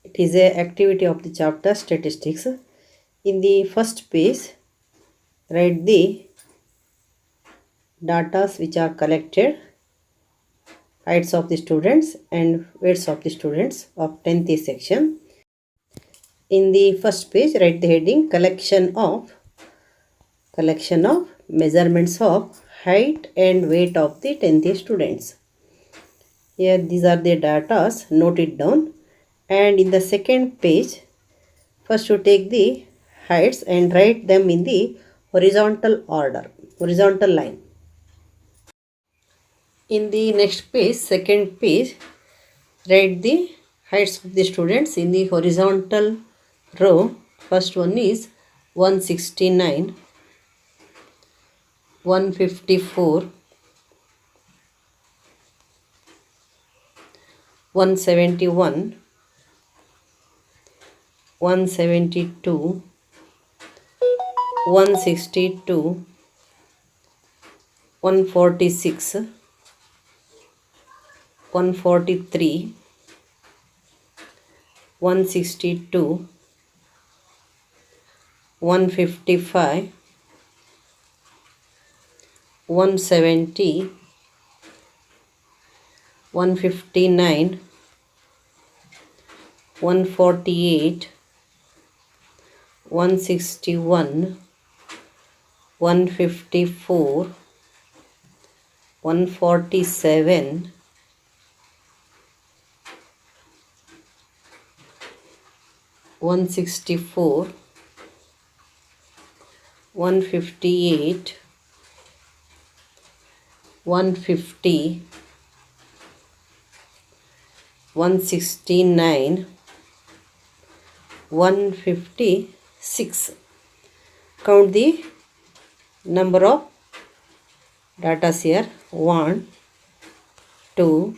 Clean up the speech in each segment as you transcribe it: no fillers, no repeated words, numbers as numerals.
It is a activity of the chapter statistics. In the first page, write the data which are collected, heights of the students and weights of the students of 10th section. In the first page, write the heading collection of measurements of height and weight of the 10th students. Here these are the data, note it down. And in the second page, first you take the heights and write them in the horizontal order, horizontal line. In the next page, second page, write the heights of the students in the horizontal row. First one is 169, 154, 171, 172, 162, 146, 143, 162, 155, 170, 159, 148, 161, 154, 147, 164, 158, 150, 169, 156. Count the number of data here. 1, 2,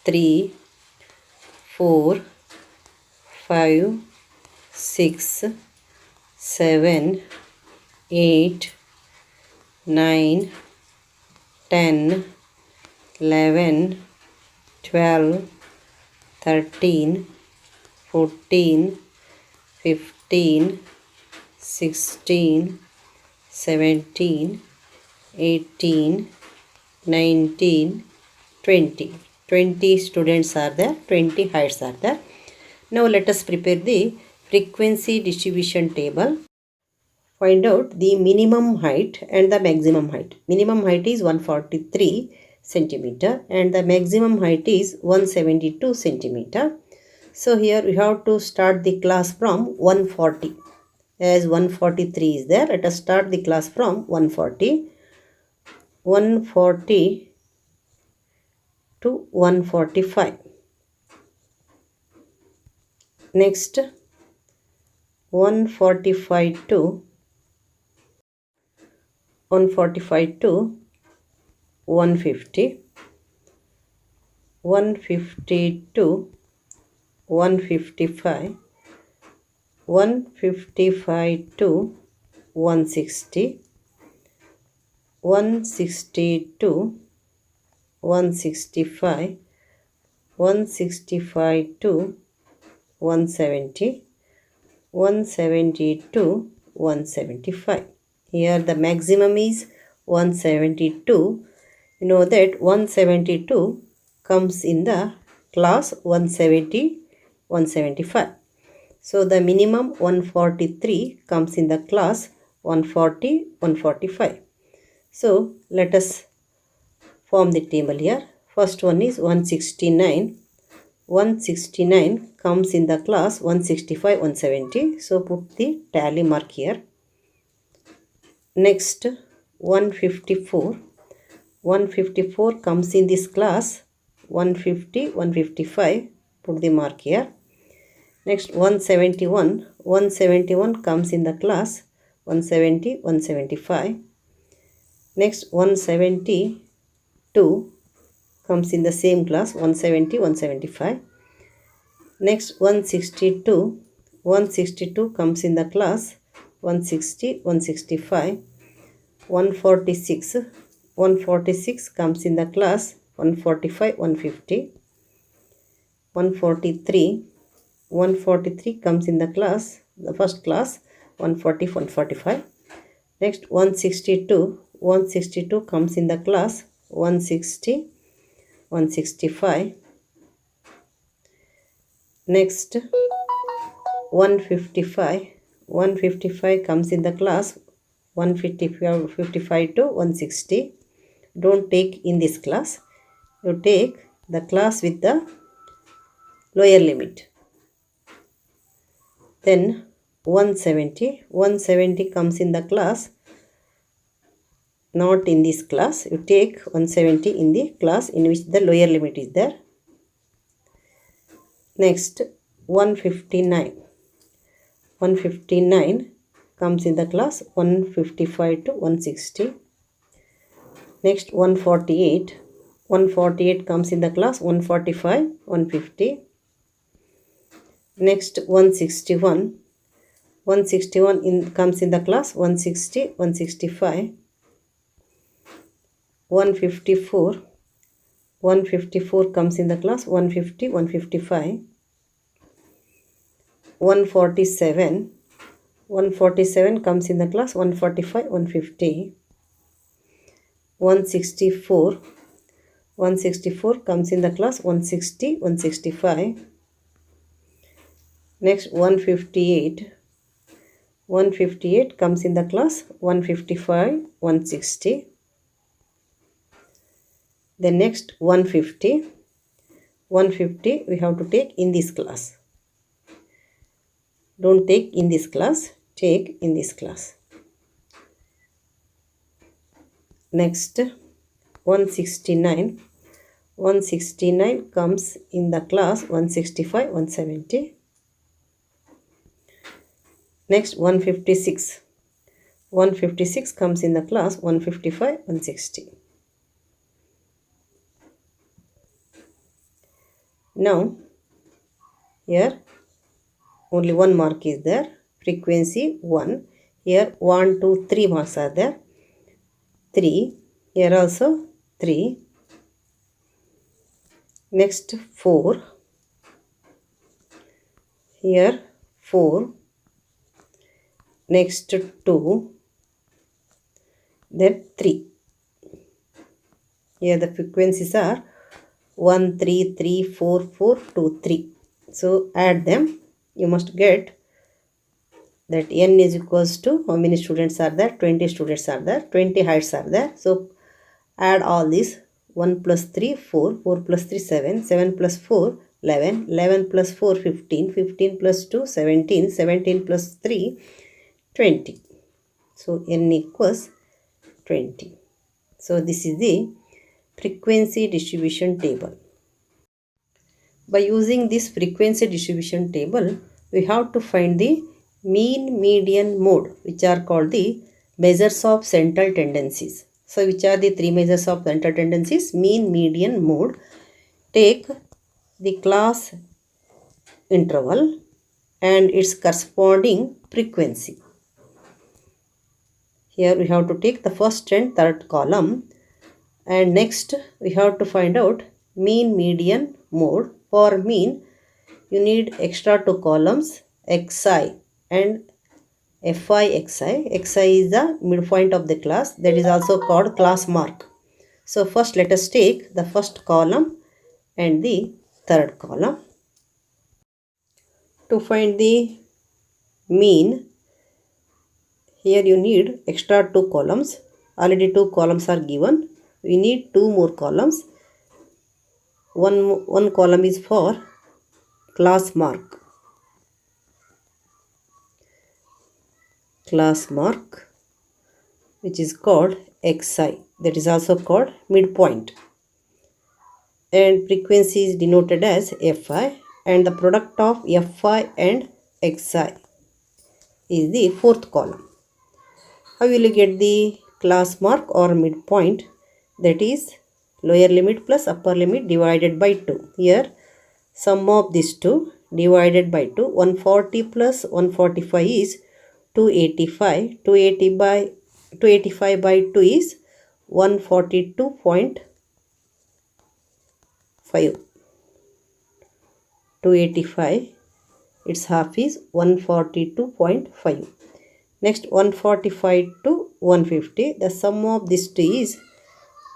3, 4, 5, 6, 7, 8, 9, 10, 11, 12, 13, 14, 15, 16, 17, 18, 19, 20. 20 students are there, 20 heights are there. Now let us prepare the frequency distribution table. Find out the minimum height and the maximum height. Minimum height is 143 centimeter and the maximum height is 172 centimeter. So here we have to start the class from 140. As 143 is there, let us start the class from 140. 140 to 145. Next 145 to 150, 150 to 155, 155 to 160, 160 to 165, 165 to 170, 170 to 175. Here the maximum is 172. You know that 172 comes in the class 170, 175. So the minimum 143 comes in the class 140, 145. So let us form the table here. First one is 169. 169 comes in the class 165, 170. So put the tally mark here. Next 154. 154 comes in this class 150, 155. Put the mark here. Next 171. 171 comes in the class 170, 175. Next 172 comes in the same class 170, 175. Next 162. 162 comes in the class 160, 165. 146. 146 comes in the class 145, 150. 143. 143 comes in the class, the first class, 140, 145. Next 162 comes in the class, 160, 165. Next 155 comes in the class, 155 to 160. Don't take in this class. You take the class with the lower limit. Then 170 comes in the class, not in this class. You take 170 in the class in which the lower limit is there. Next 159 comes in the class, 155 to 160. Next 148 comes in the class, 145, 150. Next 161 comes in the class, 160, 165. 154 comes in the class, 150, 155. 147 comes in the class, 145, 150. 164 comes in the class, 160, 165. Next 158 comes in the class, 155, 160. Then next 150 we have to take in this class. Don't take in this class, take in this class. Next 169 comes in the class, 165, 170. Next 156 comes in the class, 155, 160. Now here only one mark is there, frequency 1. Here 1, 2, 3 marks are there. 3. Here also 3. Next 4. Here 4. Next 2. Then 3. Here the frequencies are 1, 3, 3, 4, 4, 2, 3. So add them. You must get that n is equals to how many students are there? 20 students are there. 20 heights are there. So add all these. 1 plus 3, 4. 4 plus 3, 7. 7 plus 4, 11. 11 plus 4, 15. 15 plus 2, 17. 17 plus 3, 20. So n equals 20. So this is the frequency distribution table. By using this frequency distribution table, we have to find the mean, median, mode, which are called the measures of central tendencies. So which are the three measures of central tendencies? Mean, median, mode. Take the class interval and its corresponding frequency. Here we have to take the first and third column, and next we have to find out mean, median, mode. For mean, you need extra two columns, xi and fi xi. Xi is the midpoint of the class, that is also called class mark. So first let us take the first column and the third column. To find the mean, here you need extra two columns. Already two columns are given. We need two more columns. One column is for class mark. Class mark, which is called xi, that is also called midpoint. And frequency is denoted as fi, and the product of fi and xi is the fourth column. How will you get the class mark or midpoint? That is lower limit plus upper limit divided by 2. Here sum of these two divided by 2. 140 plus 145 is 285. 285 by 2 is 142.5. 285 its half is 142.5. Next 145 to 150. The sum of these two is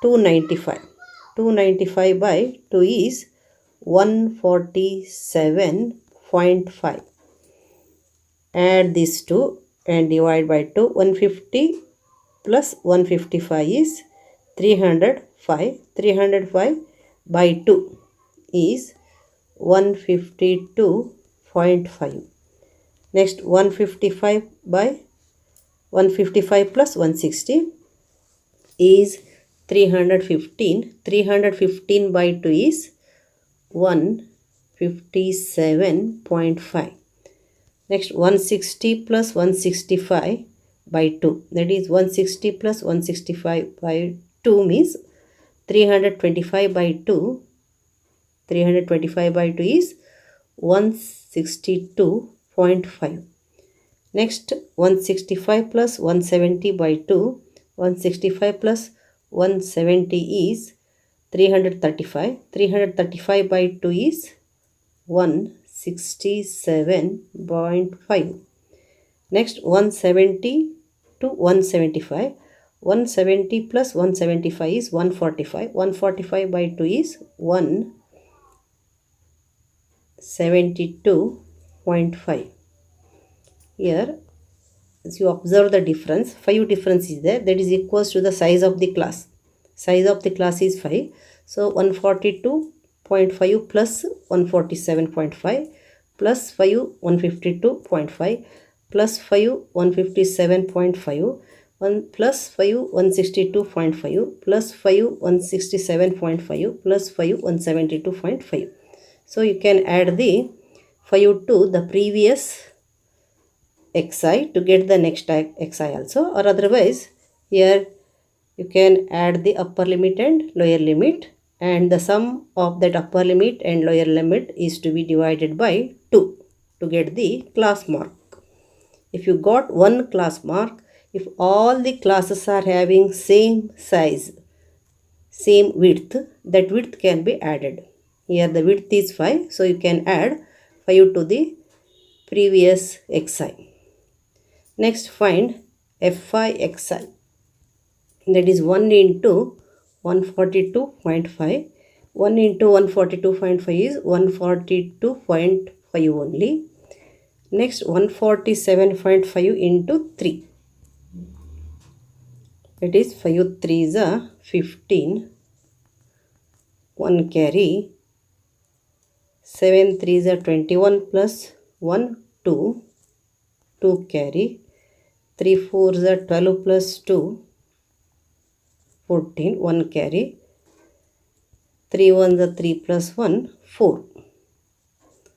295. 295 by 2 is 147.5. Add these two and divide by 2. 150 plus 155 is 305. 305 by 2 is 152.5. Next 155 by 155 plus 160 is 315. 315 by 2 is 157.5. Next 160 plus 165 by 2, that is 160 plus 165 by 2 means 325 by 2. 325 by 2 is 162.5. Next 165 plus 170 by 2. 165 plus 170 is 335. 335 by 2 is 167.5. Next 170 to 175. 170 plus 175 is 145. 145 by 2 is 172.5. Here, as you observe the difference, 5 difference is there, that is equals to the size of the class. Size of the class is 5. So 142.5 plus 147.5 plus 5 152.5 plus 5 157.5 plus 5 162.5 plus 5 167.5 plus 5 172.5. So you can add the 5 to the previous xi to get the next xi also, or otherwise here you can add the upper limit and lower limit, and the sum of that upper limit and lower limit is to be divided by 2 to get the class mark. If you got one class mark, if all the classes are having same size, same width, that width can be added. Here the width is 5, so you can add 5 to the previous xi. Next find fi xi, that is 1 into 142.5. 1 into 142.5 is 142.5 only. Next 147.5 into 3, that is 5 3 is a 15, 1 carry, 7 3 is a 21 plus 1 2, 2 carry, 3 4 is a 12 plus 2, 14, 1 carry, 3 1 is a 3 plus 1, 4.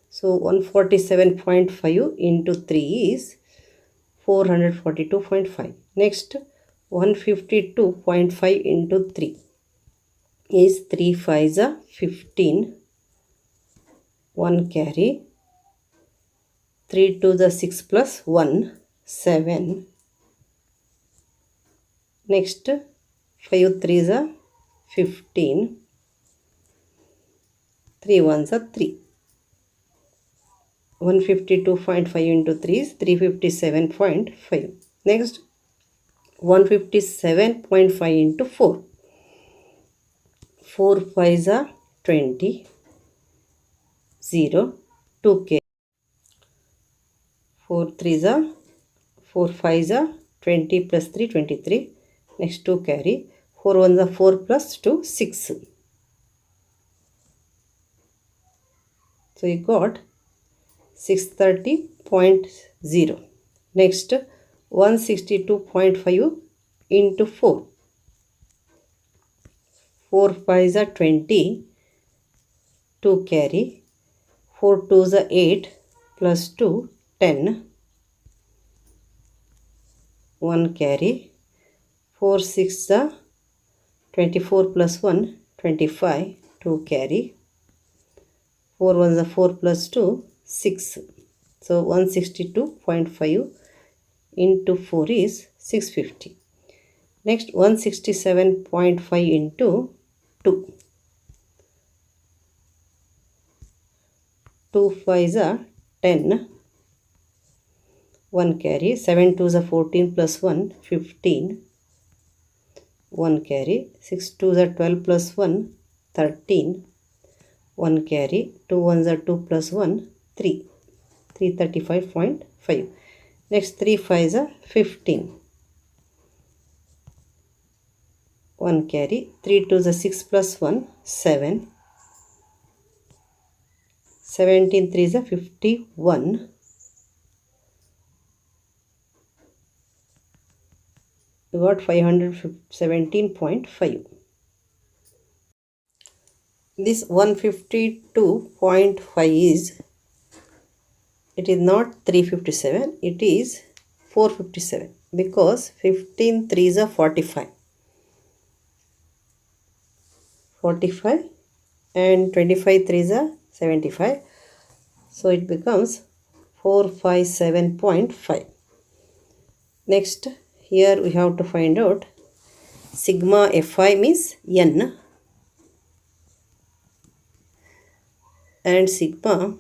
So 147.5 into 3 is 442.5. Next 152.5 into 3 is 3 5 is a 15, 1 carry, 3 2 is a 6 plus 1, 7. Next 5 3 is a 15, 3 1 is a 3. 152.5 into 3 is 357.5. Next 157.5 into 4. 4 5 is a 20, 0, 2 k. 4 3 is a 4 5 is a 20 plus 3 23. Next 2 carry. 4 1 is a 4 plus 2 6. So you got 630.0. Next 162.5 into 4. 4 5 is a 20, 2 carry, 4 2 is a 8 plus 2, 10, 1 carry, 4 6 is a 24 plus 1, 25, 2 carry, 4 1 is a 4 plus 2, 6. So 162.5 into 4 is 650. Next 167.5 into 2. 2 5 is a 10, 1 carry, 7 2s are 14 plus 1, 15, 1 carry, 6 2s are 12 plus 1, 13, 1 carry, 2 1s are 2 plus 1, 3, 335.5. Next 3 5s are 15, 1 carry, 3 2s are 6 plus 1, 7, 17 3s are 51, you got 517.5. This 152.5 is, it is not 357, it is 457, because 15 3s are 45. 45 and 25 3s are 75. So it becomes 457.5. Next, here we have to find out sigma Fi means n and sigma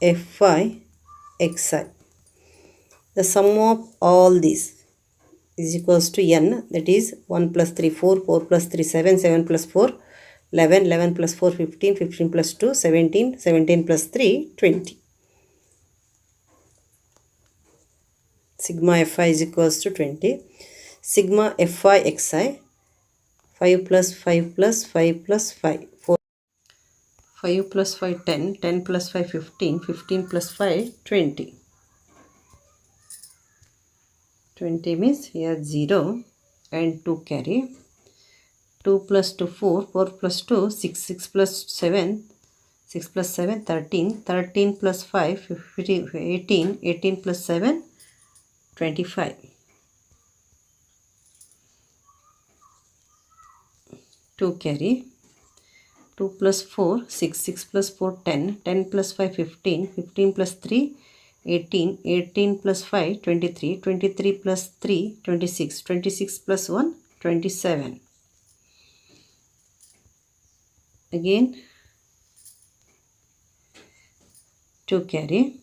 Fi xi. The sum of all these is equals to n, that is 1 plus 3 4, 4 plus 3 7, 7 plus 4 11, 11 plus 4 15, 15 plus 2 17, 17 plus 3 20. Sigma Fi is equals to 20. Sigma Fi xi, 5 plus 5 plus 5 plus 5, 4, 5 plus 5 10, 10 plus 5 15, 15 plus 5 20. 20 means here 0 and 2 carry. 2 plus 2 4, 4 plus 2 6, 6 plus 7, 6 plus 7 13, 13 plus 5 15, 18, 18 plus 7 25. 2 carry. 2 plus 4 6, 6 plus 4 10, 10 plus 5 15, 15 plus 3 18, 18 plus 5 23, 23 plus 3 26, 26 plus 1 27. Again 2 carry.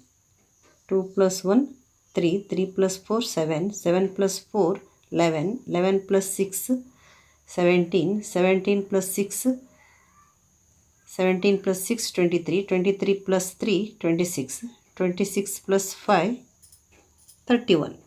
2 plus 1 3, 3 plus 4 7, 7 plus 4 11, 11 plus 6 17, 17 plus 6 17 plus 6 23, 23 plus 3 26, 26 plus 5 31.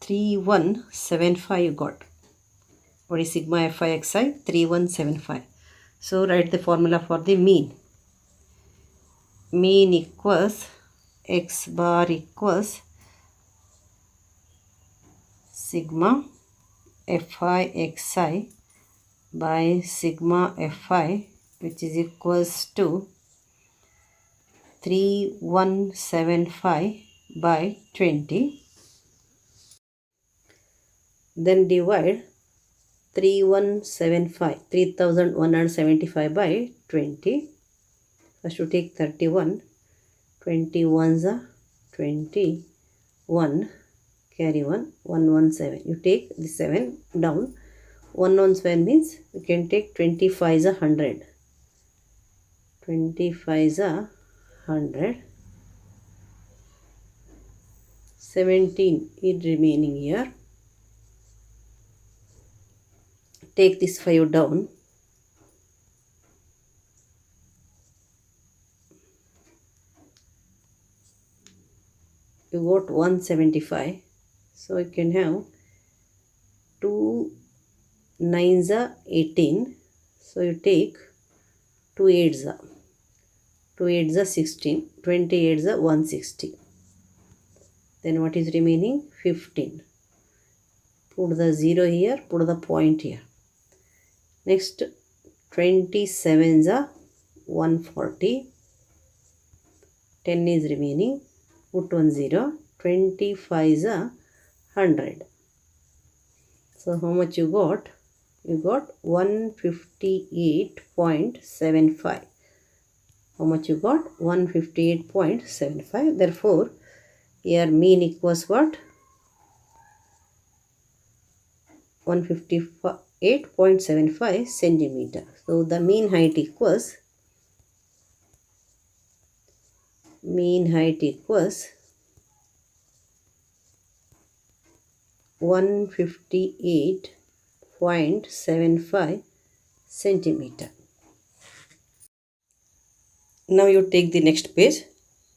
Three 3175 you got. What is sigma Fi xi? 3175. So write the formula for the mean. Mean equals x bar equals sigma Fi xi by sigma Fi, which is equals to 3175 by 20. Then divide 3175 by 20. First you take 31, 21s are 21, carry 1, 117. You take the 7 down. 117 means you can take 25s are 100. 25s are 100. 17 is remaining here. Take this 5 down. You got 175. So you can have 2 9s are 18. So you take 2 8s are 16. 28s are 160. Then what is remaining? 15. Put the 0 here, put the point here. Next 27s are 140. 10 is remaining. Put 1 0. 25s are 100. So how much you got? You got 158.75. How much you got? 158.75. Therefore, here mean equals what? 158.75 centimeter. So the mean height equals 158.75 centimeter. Now you take the next page,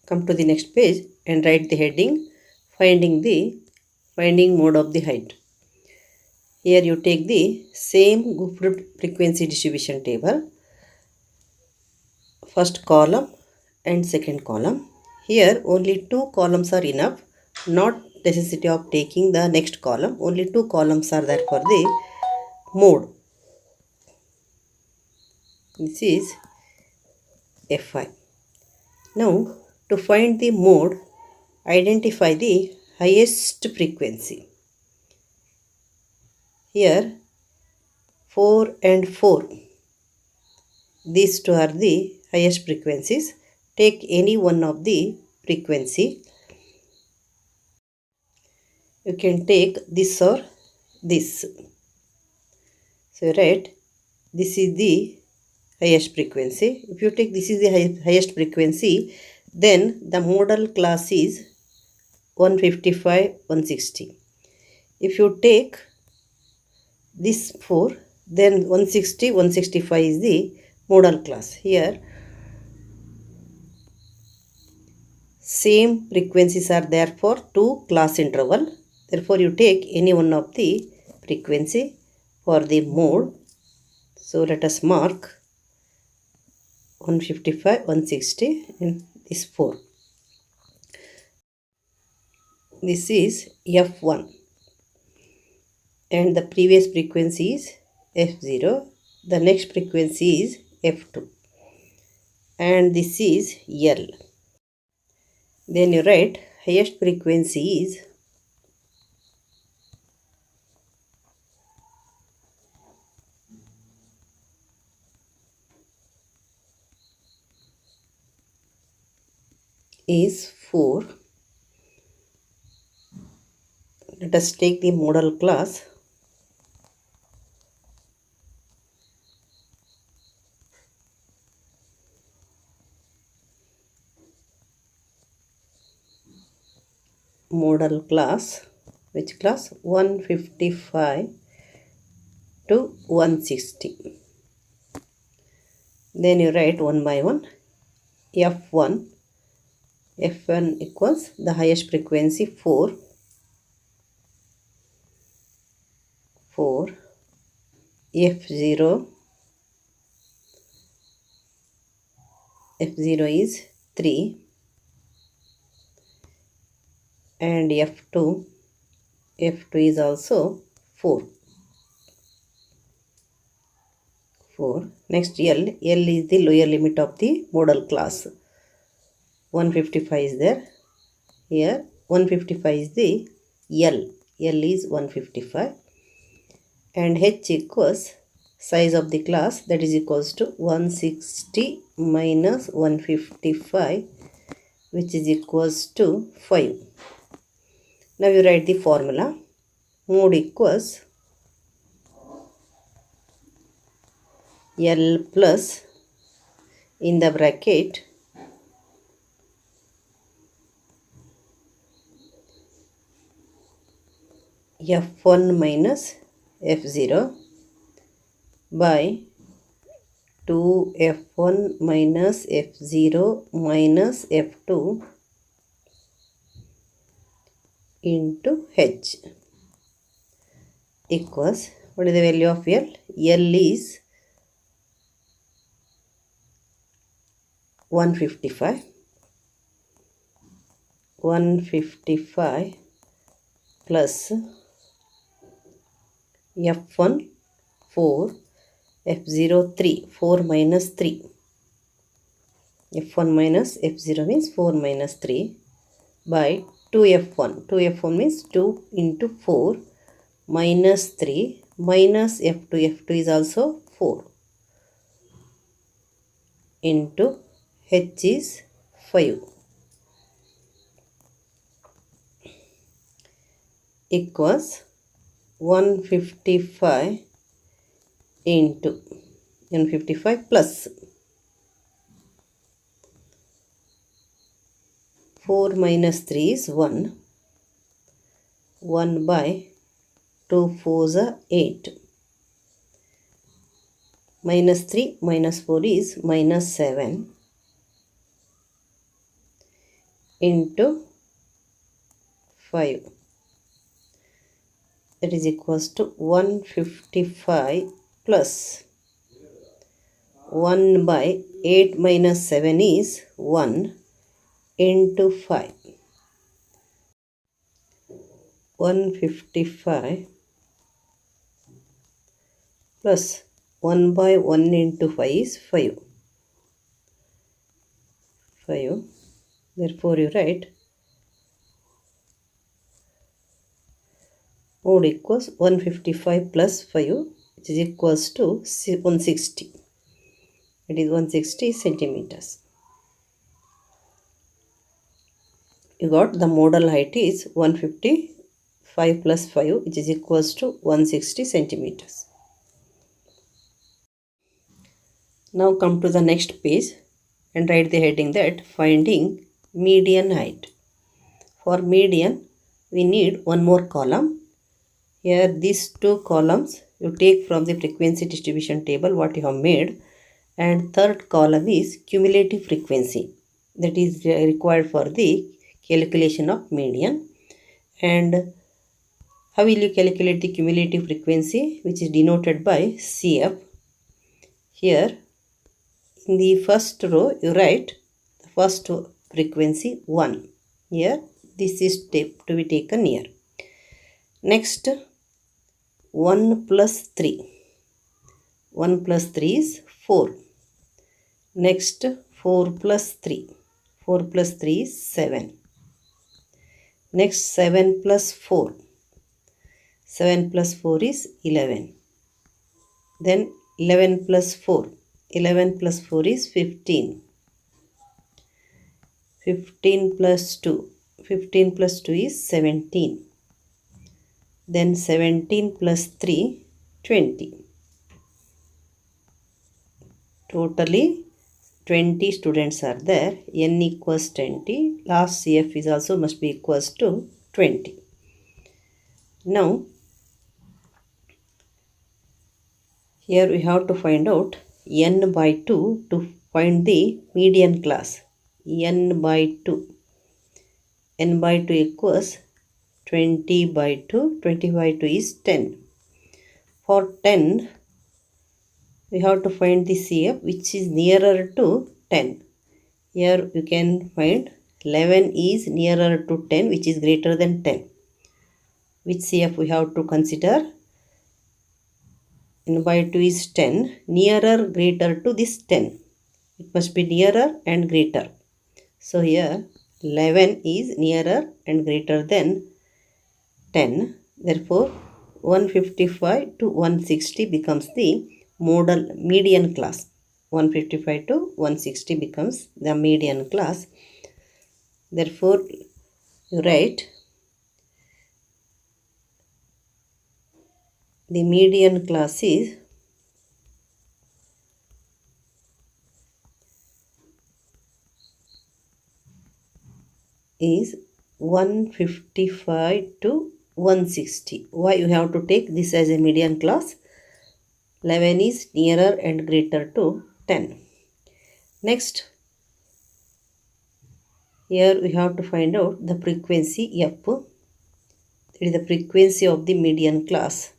come to the next page and write the heading finding mode of the height. Here you take the same grouped frequency distribution table, first column and second column. Here only two columns are enough, not necessity of taking the next column. Only two columns are there for the mode. This is Fi. Now to find the mode, identify the highest frequency. Here 4 and 4. These two are the highest frequencies. Take any one of the frequency. You can take this or this. So write this is the highest frequency. If you take this is the highest frequency, then the modal class is 155, 160. If you take this 4, then 160, 165 is the modal class. Here same frequencies are there for two class interval. Therefore you take any one of the frequency for the mode. So let us mark 155, 160 and this 4. This is F1 and the previous frequency is F0. The next frequency is F2 and this is L. Then you write highest frequency is 4. Let us take the modal class. Modal class, which class? 155 to 160. Then you write one by one. F1 equals the highest frequency 4. F0 is 3 and F2 is also 4. Next L is the lower limit of the modal class. 155 is there. Here 155 is the L is 155 and H equals size of the class, that is equals to 160 minus 155, which is equals to 5. Now you write the formula. Mode equals L plus in the bracket F1 minus F0 by 2F1 minus F0 minus F2 into H equals, what is the value of L? L is 155 plus F1 4, F0 3, 4 minus 3. F1 minus F0 means 4 minus 3 by 2F1. 2F1 means 2 into 4 minus 3 minus F2. F2 is also 4 into H is 5 equals 155 into 155 plus 4 minus 3 is 1. 1 by 2 4s are 8. Minus 3 minus 4 is minus 7 into 5. That is equals to 155 plus 1 by 8 minus 7 is 1 into 5. 155 plus 1 by 1 into 5 is 5. 5. Therefore, you write mode equals 155 plus 5, which is equals to 160. It is 160 centimeters. You got the modal height is 155 plus 5, which is equals to 160 centimeters. Now come to the next page and write the heading that finding median height. For median, we need one more column. Here these two columns you take from the frequency distribution table what you have made, and third column is cumulative frequency that is required for the calculation of median. And how will you calculate the cumulative frequency, which is denoted by CF? Here in the first row you write the first frequency 1. Here this is to be taken here. Next 1 plus 3. 1 plus 3 is 4. Next 4 plus 3. 4 plus 3 is 7. Next 7 plus 4. 7 plus 4 is 11. Then 11 plus 4. 11 plus 4 is 15. 15 plus 2. 15 plus 2 is 17. Then 17 plus 3, 20. Totally 20 students are there. N equals 20. Last CF is also must be equals to 20. Now, here we have to find out N by 2 to find the median class. N by 2. N by 2 equals 20 by 2. 20 by 2 is 10. For 10, we have to find the CF which is nearer to 10. Here you can find 11 is nearer to 10, which is greater than 10. Which CF we have to consider? N by 2 is 10. Nearer, greater to this 10. It must be nearer and greater. So here 11 is nearer and greater than 10. Therefore 155 to 160 becomes the modal median class. 155 to 160 becomes the median class. Therefore you write the median class is is 155 to 160. Why you have to take this as a median class? 11 is nearer and greater to 10. Next, here we have to find out the frequency F. That is the frequency of the median class.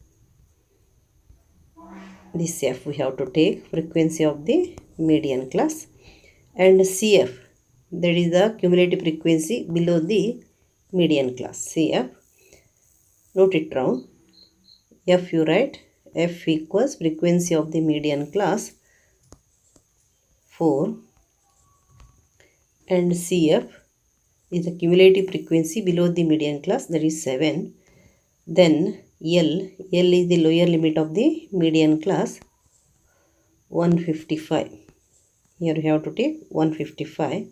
This F we have to take, frequency of the median class. And CF, that is the cumulative frequency below the median class. CF, note it down. F you write, F equals frequency of the median class 4, and CF is the cumulative frequency below the median class, that is 7. Then L is the lower limit of the median class 155. Here we have to take 155.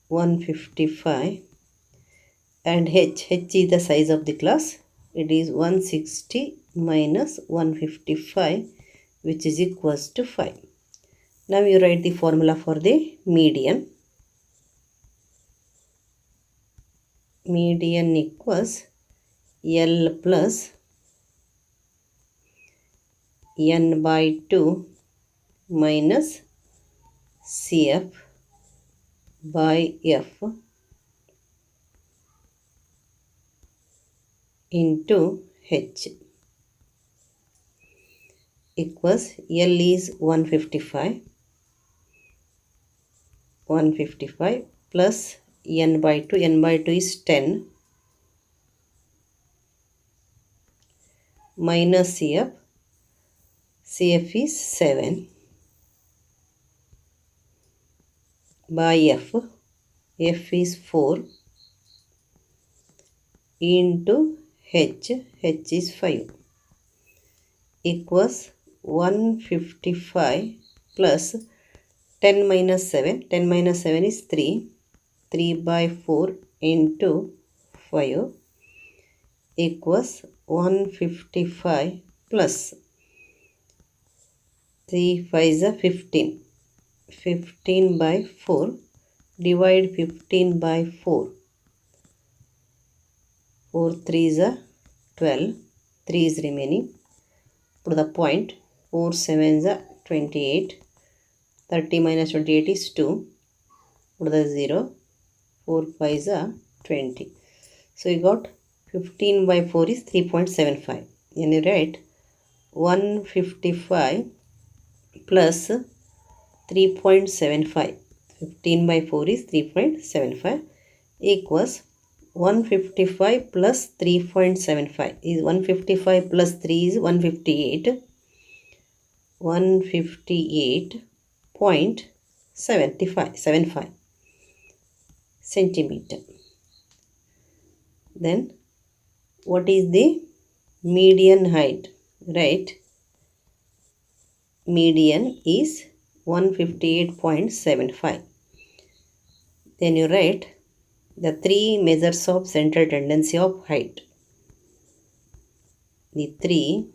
155 and h is the size of the class. It is 160 minus 155, which is equals to 5. Now you write the formula for the median. Median equals L plus n by 2 minus CF by F into H equals L is 155 plus n by 2 is 10 minus CF is 7 by F is 4 into H is 5 equals 155 plus 10 minus 7 is 3 by 4 into 5 equals 155 plus 3 5 is 15 by 4, divide 15 by 4, 4 3 is 12, 3 is remaining, put the point, 4 7 is 28, 30 minus 28 is 2, put the 0, 4 5 is 20. So you got 15 by 4 is 3.75. And you write 155 plus 3.75. 15 by 4 is 3.75 equals 155 plus 3.75 is 155 plus 3 is 158. 158.75 centimeter. Then what is the median height? Right? Median is 158.75. Then you write the 3 measures of central tendency of height. The 3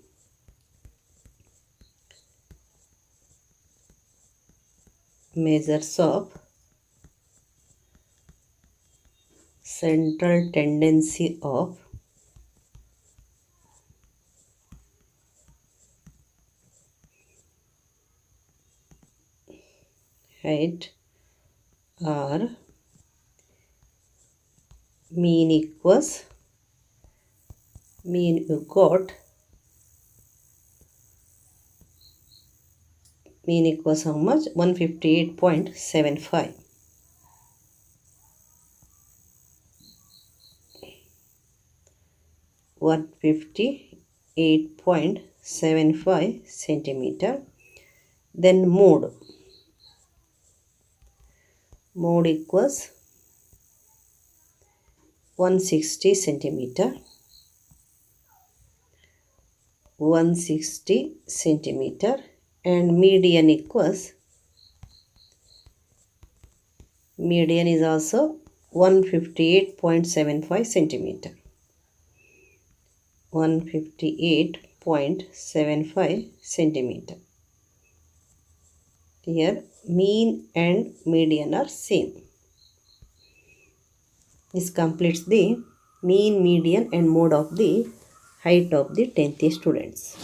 measures of central tendency of height are mean equals, mean you got, mean equals how much? 158.75. .75 centimeter. Then mode equals 160 centimeter. 160 centimeter. And median equals, median is also 158.75 centimeter. 158.75 centimeter. Here mean and median are same. This completes the mean, median and mode of the height of the 10th students.